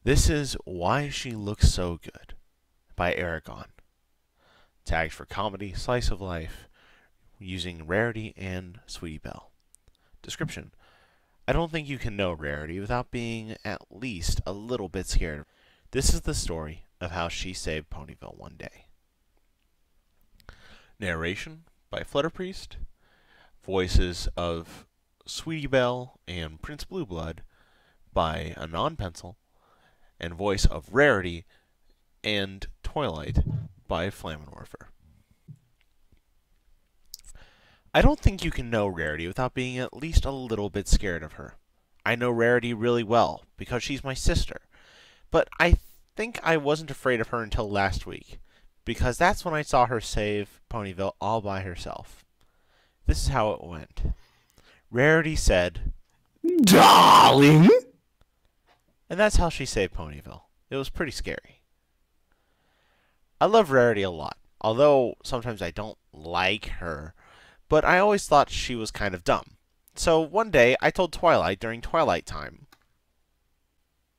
This is Why She Looks So Good by Aragon. Tagged for comedy, slice of life, using Rarity and Sweetie Belle. Description: I don't think you can know Rarity without being at least a little bit scared. This is the story of how she saved Ponyville one day. Narration by Flutterpriest. Voices of Sweetie Belle and Prince Blueblood by Anon Pencil. And voice of Rarity and Twilight by Flammenwerfer. I don't think you can know Rarity without being at least a little bit scared of her. I know Rarity really well because she's my sister, but I think I wasn't afraid of her until last week, because that's when I saw her save Ponyville all by herself. This is how it went. Rarity said, "Darling!" And that's how she saved Ponyville. It was pretty scary. I love Rarity a lot, although sometimes I don't like her, but I always thought she was kind of dumb. So one day I told Twilight during Twilight time.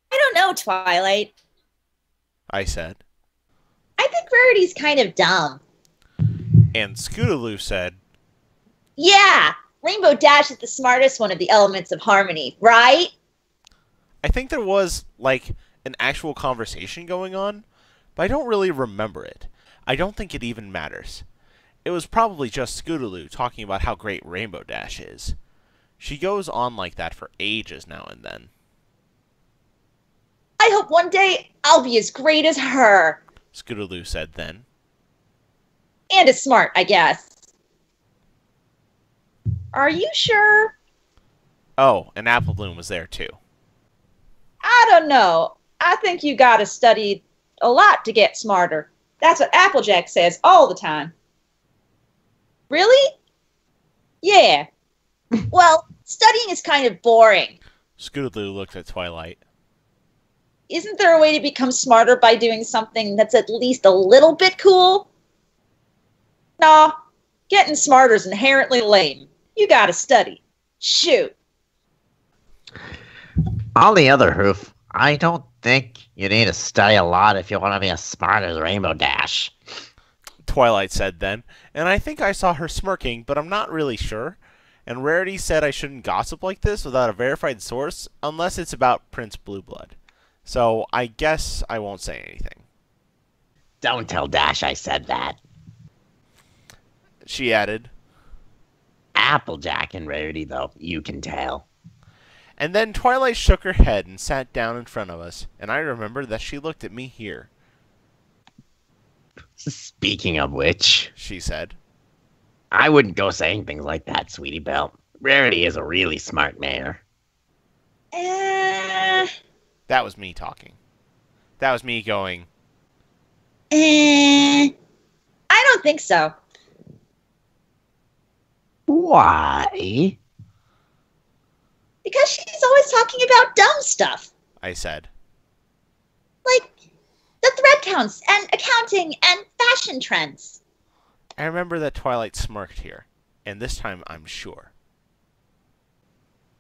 I don't know, Twilight. I said. I think Rarity's kind of dumb. And Scootaloo said, Yeah, Rainbow Dash is the smartest one of the elements of harmony, right? I think there was, an actual conversation going on, but I don't really remember it. I don't think it even matters. It was probably just Scootaloo talking about how great Rainbow Dash is. She goes on like that for ages now and then. I hope one day I'll be as great as her. Scootaloo said then. And as smart, I guess. Are you sure? Oh, and Apple Bloom was there too. I don't know. I think you gotta study a lot to get smarter. That's what Applejack says all the time. Really? Yeah. Well, studying is kind of boring. Scootaloo looked at Twilight. Isn't there a way to become smarter by doing something that's at least a little bit cool? Nah, getting smarter is inherently lame. You gotta study. Shoot. On the other hoof, I don't think you need to study a lot if you want to be as smart as Rainbow Dash. Twilight said then, and I think I saw her smirking, but I'm not really sure. And Rarity said I shouldn't gossip like this without a verified source, unless it's about Prince Blueblood. So I guess I won't say anything. Don't tell Dash I said that. She added. Applejack and Rarity, though, you can tell. And then Twilight shook her head and sat down in front of us, and I remember that she looked at me here. Speaking of which, She said. I wouldn't go saying things like that, Sweetie Belle. Rarity is a really smart mare. Eh. That was me talking. That was me going, I don't think so. Why? Because she's always talking about dumb stuff. I said. Like the thread counts and accounting and fashion trends. I remember that Twilight smirked here, and this time I'm sure.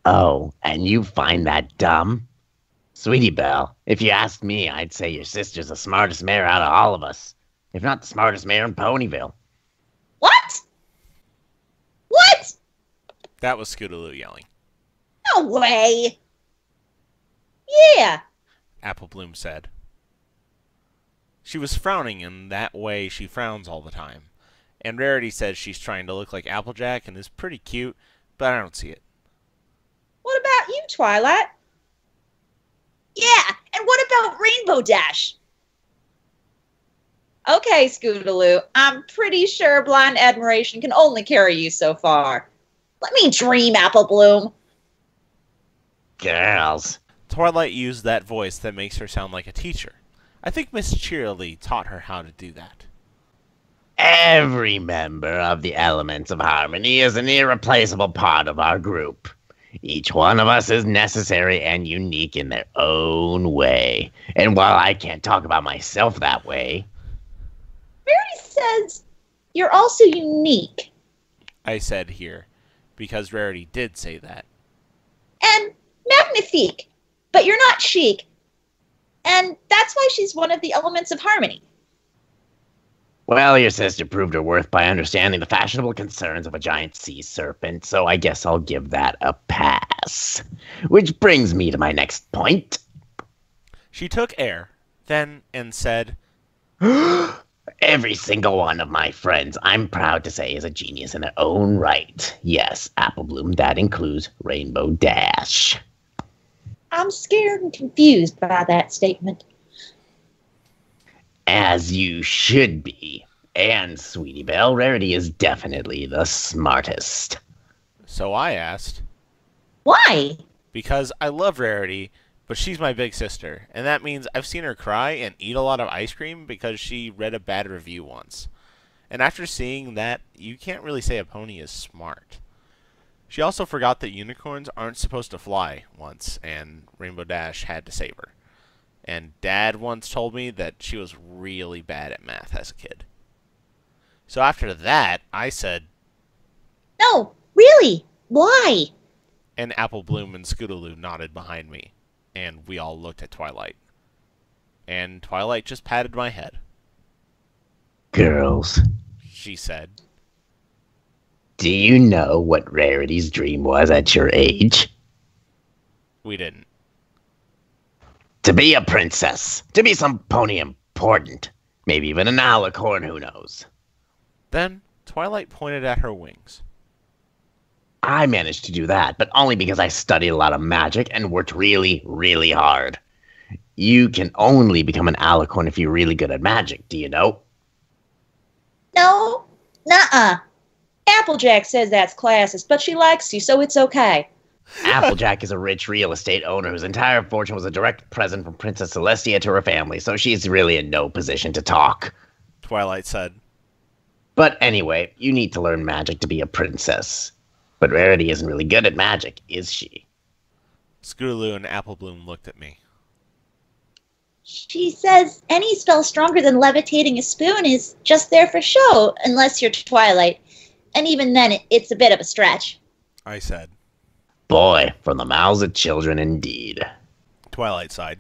Oh, and you find that dumb? Sweetie Belle, if you asked me, I'd say your sister's the smartest mare out of all of us. If not the smartest mare in Ponyville. What? What? That was Scootaloo yelling. No way. Yeah. Apple Bloom said. She was frowning in that way she frowns all the time. And Rarity says she's trying to look like Applejack and is pretty cute, but I don't see it. What about you, Twilight? Yeah, and what about Rainbow Dash? Okay, Scootaloo, I'm pretty sure blind admiration can only carry you so far. Let me dream, Apple Bloom. Girls. Twilight used that voice that makes her sound like a teacher. I think Miss Cheerilee taught her how to do that. Every member of the Elements of Harmony is an irreplaceable part of our group. Each one of us is necessary and unique in their own way. And while I can't talk about myself that way... Rarity says you're also unique. I said here, because Rarity did say that. And magnifique. But you're not chic. And that's why she's one of the elements of harmony. Well, your sister proved her worth by understanding the fashionable concerns of a giant sea serpent, so I guess I'll give that a pass. Which brings me to my next point. She took air, then, and said, Every single one of my friends, I'm proud to say, is a genius in their own right. Yes, Apple Bloom, that includes Rainbow Dash. I'm scared and confused by that statement. As you should be. And, Sweetie Belle, Rarity is definitely the smartest. So I asked, Why? because I love Rarity, but she's my big sister, and that means I've seen her cry and eat a lot of ice cream because she read a bad review once. And after seeing that, you can't really say a pony is smart. She also forgot that unicorns aren't supposed to fly once, and Rainbow Dash had to save her. And Dad once told me that she was really bad at math as a kid. So after that, I said, No, really? Why? and Apple Bloom and Scootaloo nodded behind me, and we all looked at Twilight. And Twilight just patted my head. Girls, She said, do you know what Rarity's dream was at your age? we didn't. To be a princess. To be some pony important. Maybe even an alicorn, who knows? Then Twilight pointed at her wings. I managed to do that, but only because I studied a lot of magic and worked really, really hard. You can only become an alicorn if you're really good at magic, do you know? No, nuh-uh. Applejack says that's classist, but she likes you, so it's okay. Applejack is a rich real estate owner whose entire fortune was a direct present from Princess Celestia to her family, so she's really in no position to talk. Twilight said, But anyway, you need to learn magic to be a princess. But Rarity isn't really good at magic, is she? Scootaloo and Apple Bloom looked at me. She says any spell stronger than levitating a spoon is just there for show, unless you're Twilight. And even then, it's a bit of a stretch. I said. Boy, from the mouths of children indeed. Twilight sighed.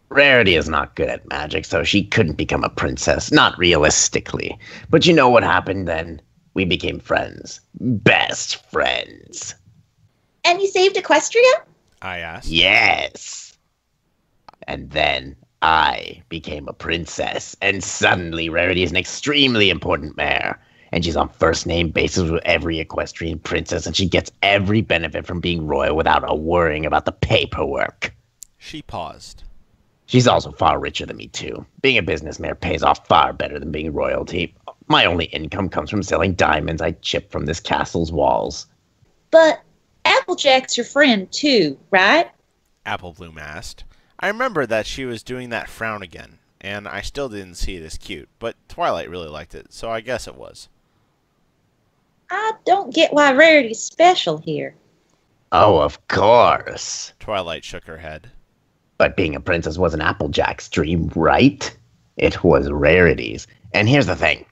Rarity is not good at magic, so she couldn't become a princess, not realistically. But you know what happened then? We became friends. Best friends. And you saved Equestria? I asked. Yes. And then I became a princess, and suddenly Rarity is an extremely important mare. And she's on first name basis with every equestrian princess, and she gets every benefit from being royal without a worrying about the paperwork. She paused. She's also far richer than me, too. Being a business mare pays off far better than being royalty. My only income comes from selling diamonds I chip from this castle's walls. But Applejack's your friend, too, right? Apple Bloom asked. I remember that she was doing that frown again, and I still didn't see it as cute, but Twilight really liked it, so I guess it was. I don't get why Rarity's special here. Oh, of course. Twilight shook her head. But being a princess wasn't Applejack's dream, right? It was Rarity's. And here's the thing.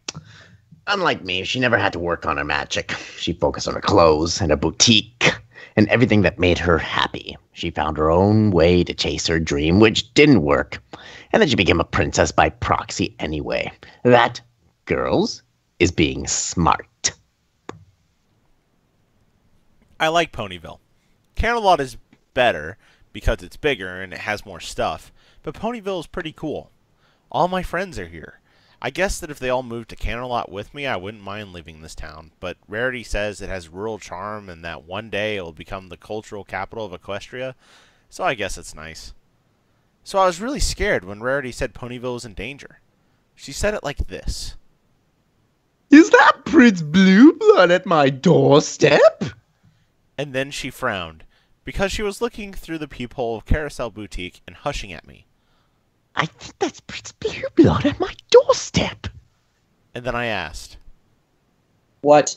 Unlike me, she never had to work on her magic. She focused on her clothes and her boutique and everything that made her happy. She found her own way to chase her dream, which didn't work. And then she became a princess by proxy anyway. That, girls, is being smart. I like Ponyville. Camelot is better because it's bigger and it has more stuff, but Ponyville is pretty cool. All my friends are here. I guess that if they all moved to Camelot with me, I wouldn't mind leaving this town, but Rarity says it has rural charm and that one day it will become the cultural capital of Equestria, so I guess it's nice. So I was really scared when Rarity said Ponyville was in danger. She said it like this. Is that Prince Blueblood at my doorstep? And then she frowned, because she was looking through the peephole of Carousel Boutique and hushing at me. I think that's Prince Blueblood at my doorstep. And then I asked. What?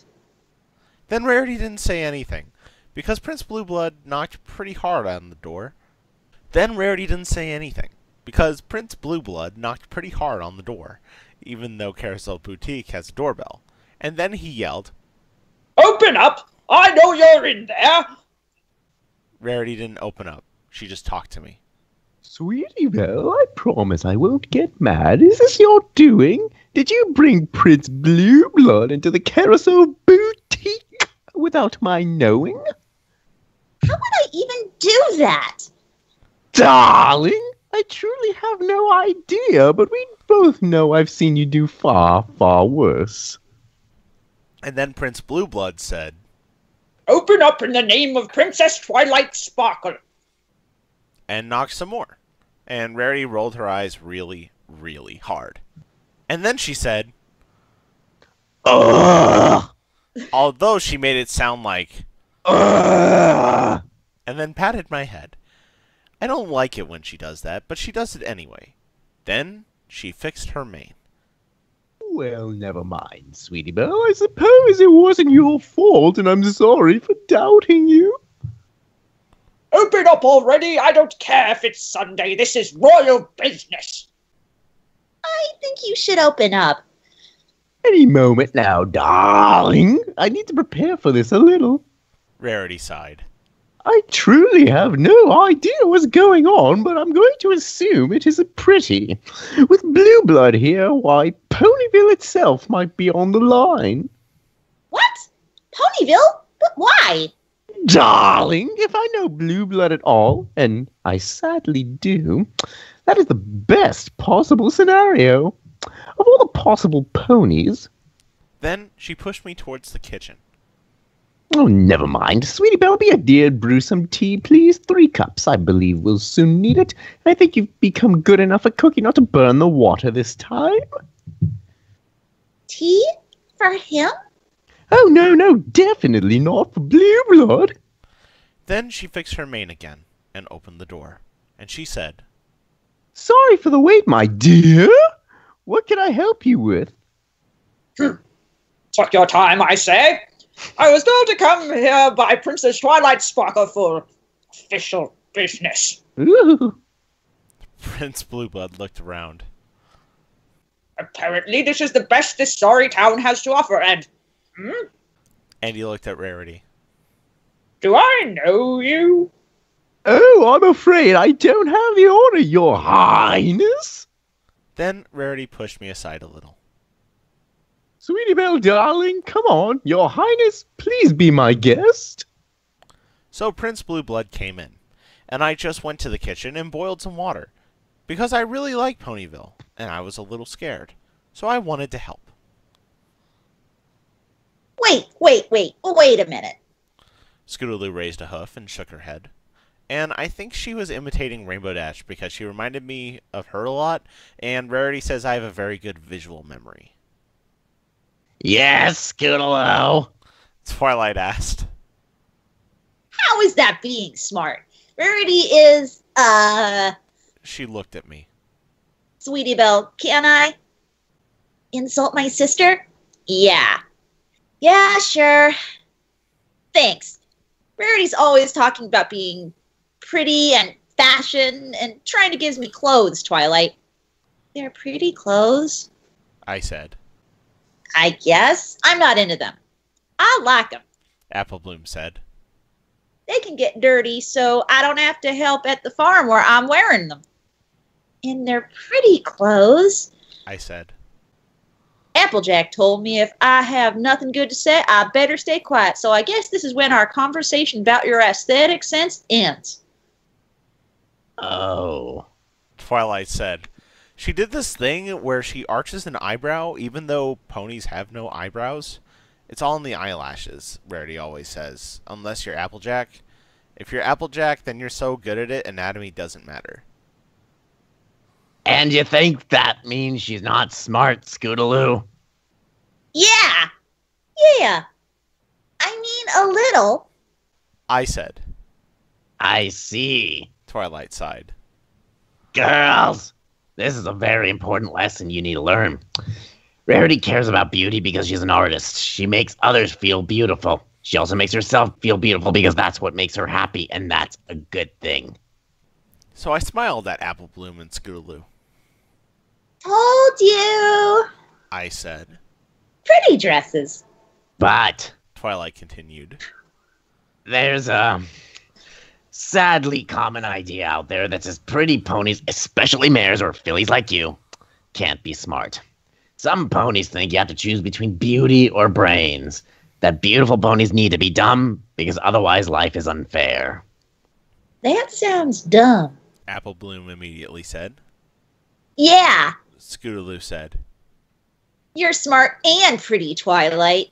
Then Rarity didn't say anything, because Prince Blueblood knocked pretty hard on the door. Then Rarity didn't say anything, because Prince Blueblood knocked pretty hard on the door, even though Carousel Boutique has a doorbell. And then he yelled, Open up! I know you're in there! Rarity didn't open up. She just talked to me. Sweetie Belle, I promise I won't get mad. Is this your doing? Did you bring Prince Blue Blood into the Carousel Boutique without my knowing? How would I even do that? Darling, I truly have no idea, but we both know I've seen you do far, far worse. And then Prince Blueblood said, Open up in the name of Princess Twilight Sparkle. and knocked some more. And Rarity rolled her eyes really, really hard. And then she said, Ugh! although she made it sound like, Ugh! and then patted my head. I don't like it when she does that, but she does it anyway. Then she fixed her mane. Well, never mind, Sweetie Belle. I suppose it wasn't your fault, and I'm sorry for doubting you. Open up already. I don't care if it's Sunday. This is royal business. I think you should open up. Any moment now, darling. I need to prepare for this a little. Rarity sighed. I truly have no idea what's going on, but I'm going to assume it is a pretty. With Blue Blood here, why, Ponyville itself might be on the line. What? Ponyville? But why? Darling, if I know Blue Blood at all, and I sadly do, that is the best possible scenario. Of all the possible ponies... Then she pushed me towards the kitchen. Oh, never mind. Sweetie Belle, be a dear, brew some tea, please. 3 cups, I believe we'll soon need it. I think you've become good enough at cooking not to burn the water this time. Tea? For him? Oh, no, definitely not for Blue Blood. Then she fixed her mane again and opened the door. And she said, Sorry for the wait, my dear. What can I help you with? Took your time, I say. I was told to come here by Princess Twilight Sparkle for official business. Ooh. Prince Blueblood looked around. Apparently, this is the best this sorry town has to offer, and... And he looked at Rarity. Do I know you? Oh, I'm afraid I don't have the honor, Your Highness. Then Rarity pushed me aside a little. Sweetie Belle, darling, come on. Your Highness, please be my guest. So Prince Blueblood came in, and I just went to the kitchen and boiled some water, because I really like Ponyville, and I was a little scared, so I wanted to help. Wait a minute. Scootaloo raised a hoof and shook her head, and I think she was imitating Rainbow Dash because she reminded me of her a lot, and Rarity says I have a very good visual memory. Yes, Scootaloo. Twilight asked. How is that being smart? Rarity is, She looked at me. Sweetie Belle, can I insult my sister? Yeah. Yeah, sure. Thanks. Rarity's always talking about being pretty and fashion and trying to give me clothes, Twilight. They're pretty clothes. I said. I guess. I'm not into them. I like them. Apple Bloom said. They can get dirty, so I don't have to help at the farm where I'm wearing them. And they're pretty clothes. I said. Applejack told me if I have nothing good to say, I better stay quiet. So I guess this is when our conversation about your aesthetic sense ends. Oh. Twilight said. She did this thing where she arches an eyebrow even though ponies have no eyebrows. It's all in the eyelashes, Rarity always says. Unless you're Applejack. If you're Applejack, then you're so good at it, anatomy doesn't matter. And you think that means she's not smart, Scootaloo? Yeah. Yeah. I mean, a little. I said. I see. Twilight sighed. Girls, this is a very important lesson you need to learn. Rarity cares about beauty because she's an artist. She makes others feel beautiful. She also makes herself feel beautiful because that's what makes her happy, and that's a good thing. So I smiled at Apple Bloom and Scootaloo. Told you. I said. Pretty dresses. But Twilight continued. there's sadly common idea out there that says pretty ponies, especially mares or fillies like you, can't be smart. Some ponies think you have to choose between beauty or brains. That beautiful ponies need to be dumb because otherwise life is unfair. That sounds dumb. Apple Bloom immediately said. Yeah, Scootaloo said. you're smart and pretty, Twilight.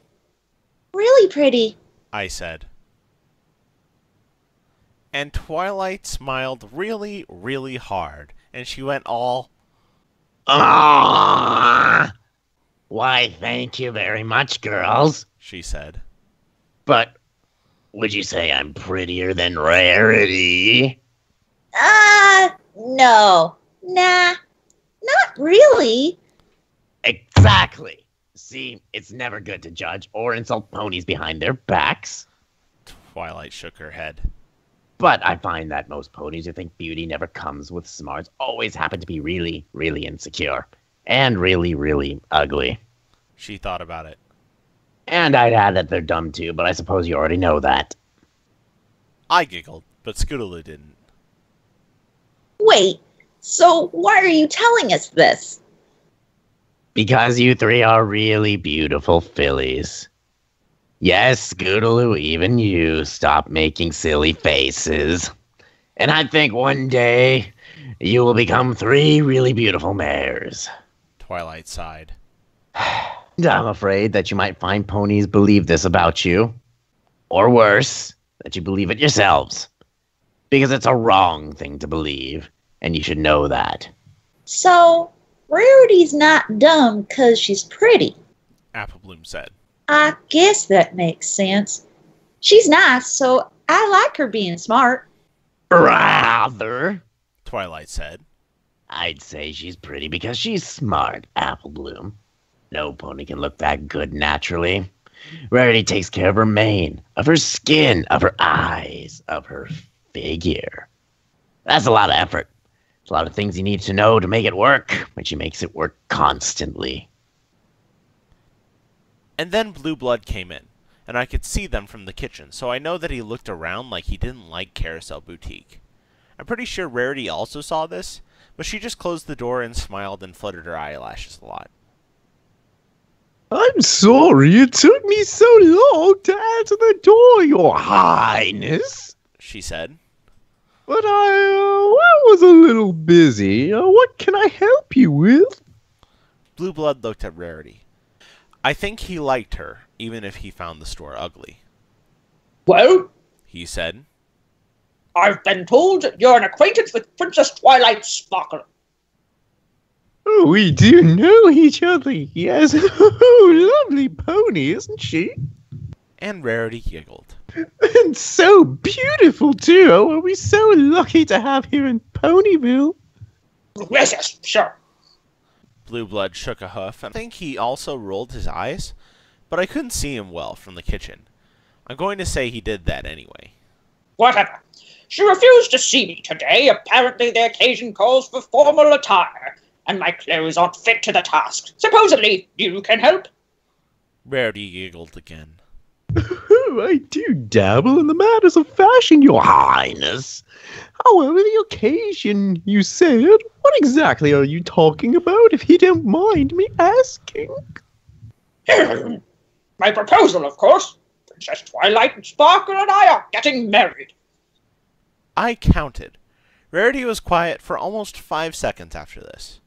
Really pretty. I said. And Twilight smiled really, really hard, and she went all, Ah! Why, thank you very much, girls. she said. But would you say I'm prettier than Rarity? No. Nah, not really. Exactly. See, it's never good to judge or insult ponies behind their backs. Twilight shook her head. But I find that most ponies who think beauty never comes with smarts always happen to be really, really insecure. And really, really ugly. She thought about it. And I'd add that they're dumb too, but I suppose you already know that. I giggled, but Scootaloo didn't. Wait, so why are you telling us this? Because you three are really beautiful fillies. Yes, Scootaloo, even you, stop making silly faces. And I think one day you will become 3 really beautiful mares. Twilight sighed. And I'm afraid that you might find ponies believe this about you. Or worse, that you believe it yourselves. Because it's a wrong thing to believe, and you should know that. So, Rarity's not dumb 'cause she's pretty. Apple Bloom said. I guess that makes sense. She's nice, so I like her being smart. Rather, Twilight said. I'd say she's pretty because she's smart, Apple Bloom. No pony can look that good naturally. Rarity takes care of her mane, of her skin, of her eyes, of her figure. That's a lot of effort. It's a lot of things you need to know to make it work, but she makes it work constantly. And then Blue Blood came in, and I could see them from the kitchen, so I know that he looked around like he didn't like Carousel Boutique. I'm pretty sure Rarity also saw this, but she just closed the door and smiled and fluttered her eyelashes a lot. I'm sorry it took me so long to answer the door, Your Highness. She said. But I was a little busy. What can I help you with? Blue Blood looked at Rarity. I think he liked her, even if he found the store ugly. Well, He said. I've been told you're an acquaintance with Princess Twilight Sparkle. Oh, we do know each other, yes. Oh, lovely pony, isn't she? And Rarity giggled. And so beautiful, too. Oh, are we so lucky to have here in Ponyville? Yes, yes, sure. Blue Blood shook a hoof, and I think he also rolled his eyes, but I couldn't see him well from the kitchen. I'm going to say he did that anyway. Whatever. She refused to see me today. Apparently the occasion calls for formal attire, and my clothes aren't fit to the task. Supposedly, you can help. Rarity giggled again. Oh, I do dabble in the matters of fashion, Your Highness. However, the occasion, you said, what exactly are you talking about, if you don't mind me asking? My proposal, of course. Princess Twilight and Sparkle and I are getting married. I counted. Rarity was quiet for almost 5 seconds after this.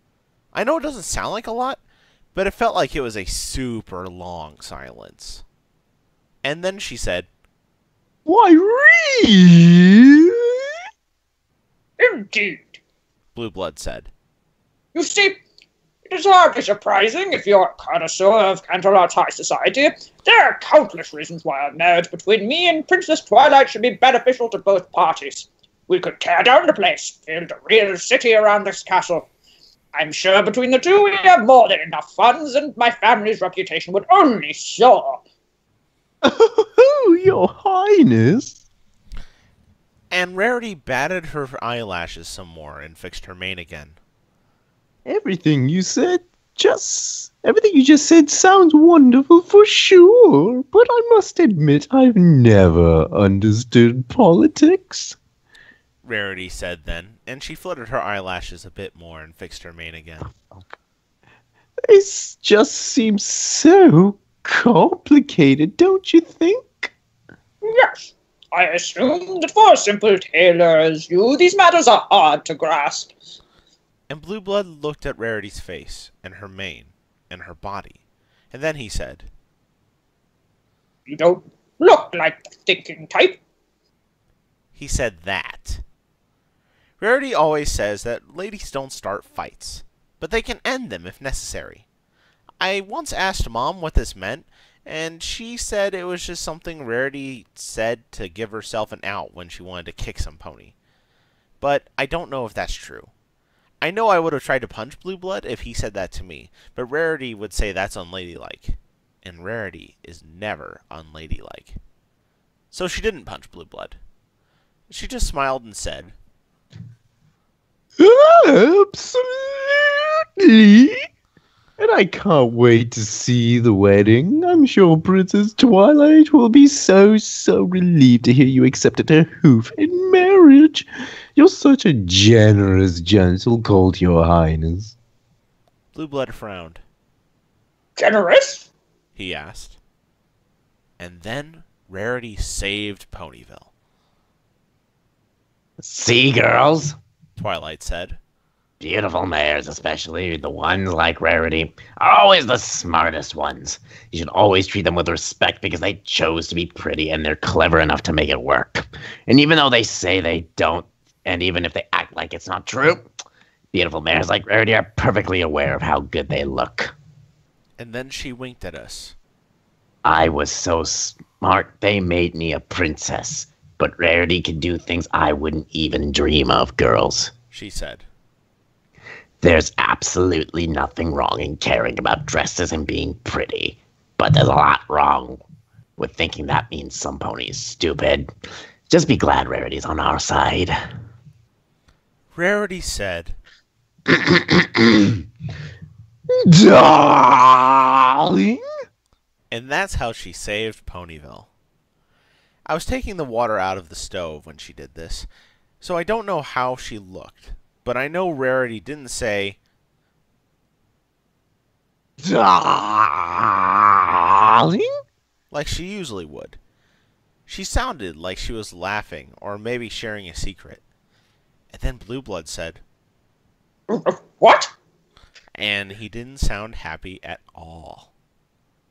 I know it doesn't sound like a lot, but it felt like it was a super long silence. And then she said, Why, really? Indeed. Blue Blood said. You see, it is hardly surprising if you're a connoisseur of Canterlot's high society. There are countless reasons why a marriage between me and Princess Twilight should be beneficial to both parties. We could tear down the place, build a real city around this castle. I'm sure between the two we have more than enough funds, and my family's reputation would only soar. Oh, Your Highness. And Rarity batted her eyelashes some more and fixed her mane again. Everything you just said sounds wonderful for sure, but I must admit I've never understood politics. Rarity said then, and she fluttered her eyelashes a bit more and fixed her mane again. This just seems so complicated, don't you think? Yes, I assume that for a simple tailor as you, these matters are hard to grasp. And Blue Blood looked at Rarity's face, and her mane, and her body, and then he said, You don't look like the thinking type. He said that. Rarity always says that ladies don't start fights, but they can end them if necessary. I once asked Mom what this meant, and she said it was just something Rarity said to give herself an out when she wanted to kick some pony. But I don't know if that's true. I know I would have tried to punch Blue Blood if he said that to me, but Rarity would say that's unladylike. And Rarity is never unladylike. So she didn't punch Blue Blood. She just smiled and said, Absolutely! And I can't wait to see the wedding. I'm sure Princess Twilight will be so relieved to hear you accepted her hoof in marriage. You're such a generous, gentle colt, Your Highness. Blue Blood frowned. Generous? He asked. And then Rarity saved Ponyville. See, girls? Twilight said. Beautiful mares, especially the ones like Rarity, are always the smartest ones. You should always treat them with respect because they chose to be pretty and they're clever enough to make it work. And even though they say they don't, and even if they act like it's not true, beautiful mares like Rarity are perfectly aware of how good they look. And then she winked at us. I was so smart, they made me a princess. But Rarity can do things I wouldn't even dream of, girls. She said. There's absolutely nothing wrong in caring about dresses and being pretty. But there's a lot wrong with thinking that means some pony's stupid. Just be glad Rarity's on our side. Rarity said, Darling? and that's how she saved Ponyville. I was taking the water out of the stove when she did this, so I don't know how she looked, but I know Rarity didn't say, Darling? like she usually would. She sounded like she was laughing or maybe sharing a secret. And then Blue Blood said, What? and he didn't sound happy at all.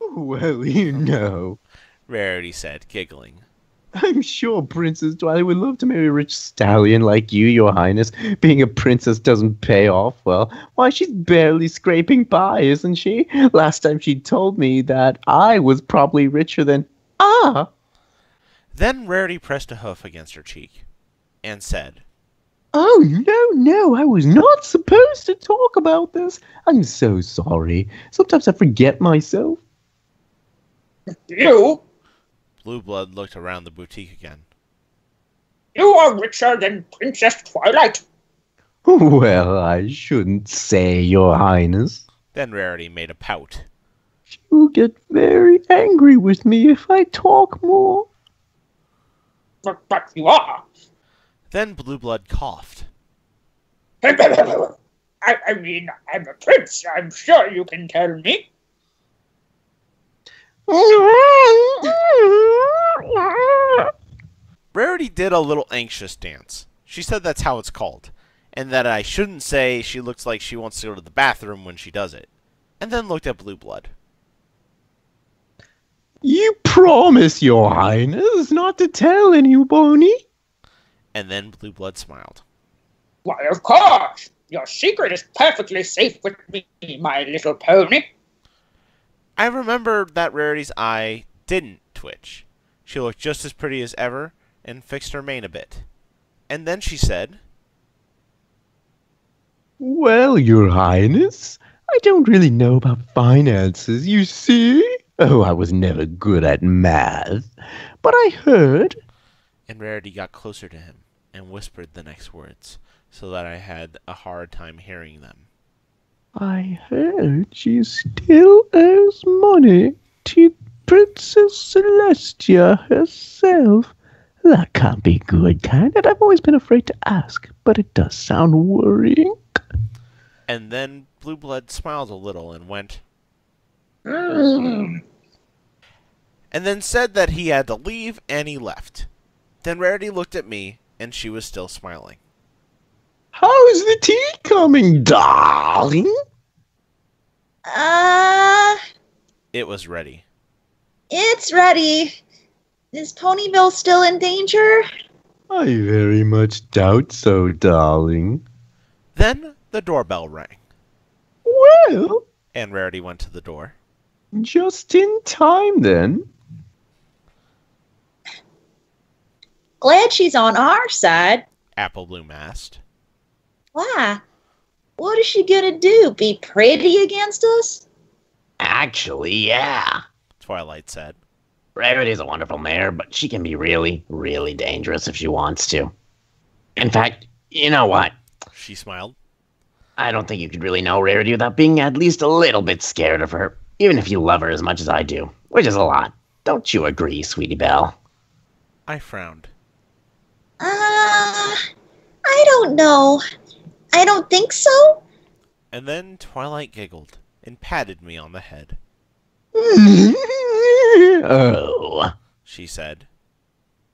Well, you know. Rarity said, giggling. I'm sure Princess Twilight would love to marry a rich stallion like you, Your Highness. Being a princess doesn't pay off well. Why, she's barely scraping by, isn't she? Last time she told me that I was probably richer than... Then Rarity pressed a hoof against her cheek and said, Oh, no, I was not supposed to talk about this. I'm so sorry. Sometimes I forget myself. You? Blue Blood looked around the boutique again. You are richer than Princess Twilight. Well, I shouldn't say, Your Highness. Then Rarity made a pout. You'll get very angry with me if I talk more. But you are. Then Blue Blood coughed. I mean, I'm a prince. I'm sure you can tell me. Rarity did a little anxious dance. She said that's how it's called, and that I shouldn't say she looks like she wants to go to the bathroom when she does it, and then looked at Blue Blood. You promise, Your Highness, not to tell anybody? And then Blue Blood smiled. Why, of course. Your secret is perfectly safe with me, my little pony. I remember that Rarity's eye didn't twitch. She looked just as pretty as ever and fixed her mane a bit. And then she said, Well, Your Highness, I don't really know about finances, you see. Oh, I was never good at math. But I heard... And Rarity got closer to him and whispered the next words, so that I had a hard time hearing them. I heard she still owes money to Princess Celestia herself. That can't be good, can it? I've always been afraid to ask, but it does sound worrying. And then Blue Blood smiled a little and went, Mm. and then said that he had to leave, and he left. Then Rarity looked at me, and she was still smiling. How's the tea coming, darling? It was ready. It's ready. Is Ponyville still in danger? I very much doubt so, darling. Then the doorbell rang, Well, and Rarity went to the door. just in time then. Glad she's on our side. Apple Bloom asked. Why? What is she gonna do? Be pretty against us? Actually, yeah. Twilight said. Rarity's a wonderful mare, but she can be really, really dangerous if she wants to. In fact, you know what? She smiled. I don't think you could really know Rarity without being at least a little bit scared of her, even if you love her as much as I do, which is a lot. Don't you agree, Sweetie Belle? I frowned. I don't know. I don't think so. And then Twilight giggled and patted me on the head. Oh, She said.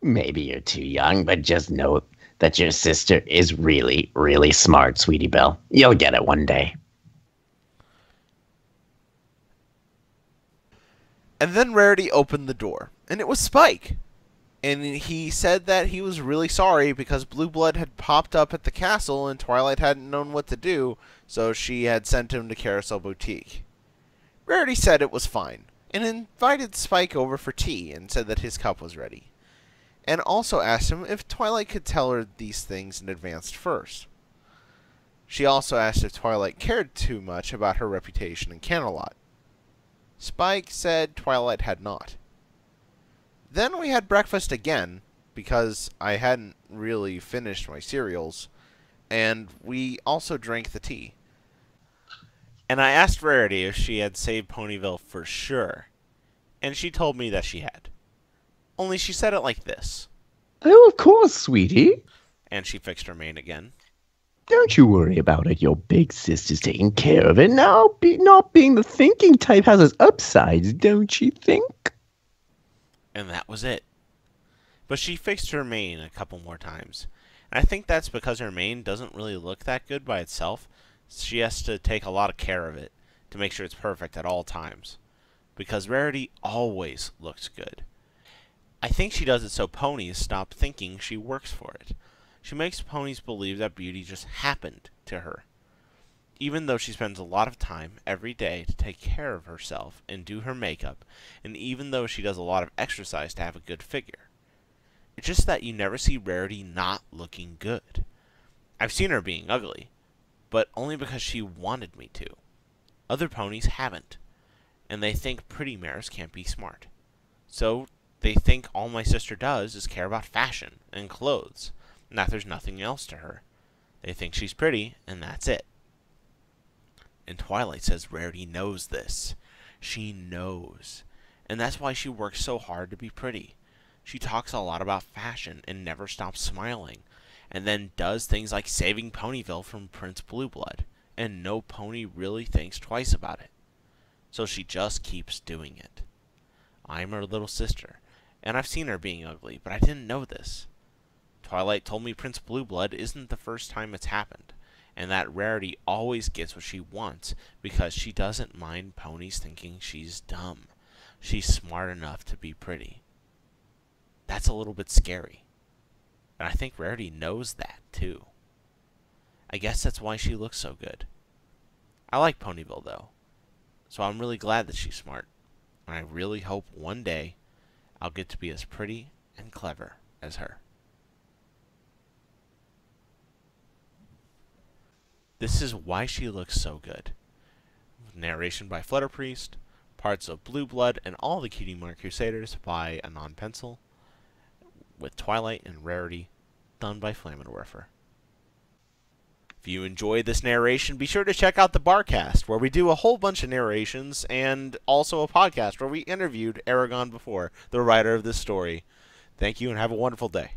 maybe you're too young, but just know that your sister is really, really smart, Sweetie Belle. You'll get it one day. And then Rarity opened the door, and it was Spike. And he said that he was really sorry because Blue Blood had popped up at the castle and Twilight hadn't known what to do, so she had sent him to Carousel Boutique. Rarity said it was fine, and invited Spike over for tea and said that his cup was ready. And also asked him if Twilight could tell her these things in advance first. She also asked if Twilight cared too much about her reputation in Camelot. Spike said Twilight had not. Then we had breakfast again, because I hadn't really finished my cereals, and we also drank the tea. And I asked Rarity if she had saved Ponyville for sure, and she told me that she had. Only she said it like this, Oh, of course, sweetie. and she fixed her mane again. Don't you worry about it. Your big sister's taking care of it. Now, not being the thinking type has its upsides, don't you think? And that was it. But she fixed her mane a couple more times. And I think that's because her mane doesn't really look that good by itself. She has to take a lot of care of it to make sure it's perfect at all times. Because Rarity always looks good. I think she does it so ponies stop thinking she works for it. She makes ponies believe that beauty just happened to her. Even though she spends a lot of time every day to take care of herself and do her makeup, and even though she does a lot of exercise to have a good figure. It's just that you never see Rarity not looking good. I've seen her being ugly, but only because she wanted me to. Other ponies haven't, and they think pretty mares can't be smart. So they think all my sister does is care about fashion and clothes, and that there's nothing else to her. They think she's pretty, and that's it. And Twilight says Rarity knows this. She knows. And that's why she works so hard to be pretty. She talks a lot about fashion and never stops smiling. And then does things like saving Ponyville from Prince Blueblood. And no pony really thinks twice about it. So she just keeps doing it. I'm her little sister. And I've seen her being ugly, but I didn't know this. Twilight told me Prince Blueblood isn't the first time it's happened. And that Rarity always gets what she wants because she doesn't mind ponies thinking she's dumb. She's smart enough to be pretty. That's a little bit scary. And I think Rarity knows that, too. I guess that's why she looks so good. I like Ponyville, though. So I'm really glad that she's smart. And I really hope one day I'll get to be as pretty and clever as her. This is why she looks so good. Narration by Flutterpriest, parts of Blue Blood and all the Cutie Mark Crusaders by Anon Pencil, with Twilight and Rarity, done by Flammenwerfer. If you enjoyed this narration, be sure to check out the Barcast, where we do a whole bunch of narrations, and also a podcast where we interviewed Aragon before, the writer of this story. Thank you and have a wonderful day.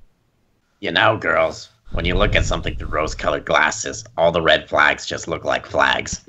You know, girls, when you look at something through rose-colored glasses, all the red flags just look like flags.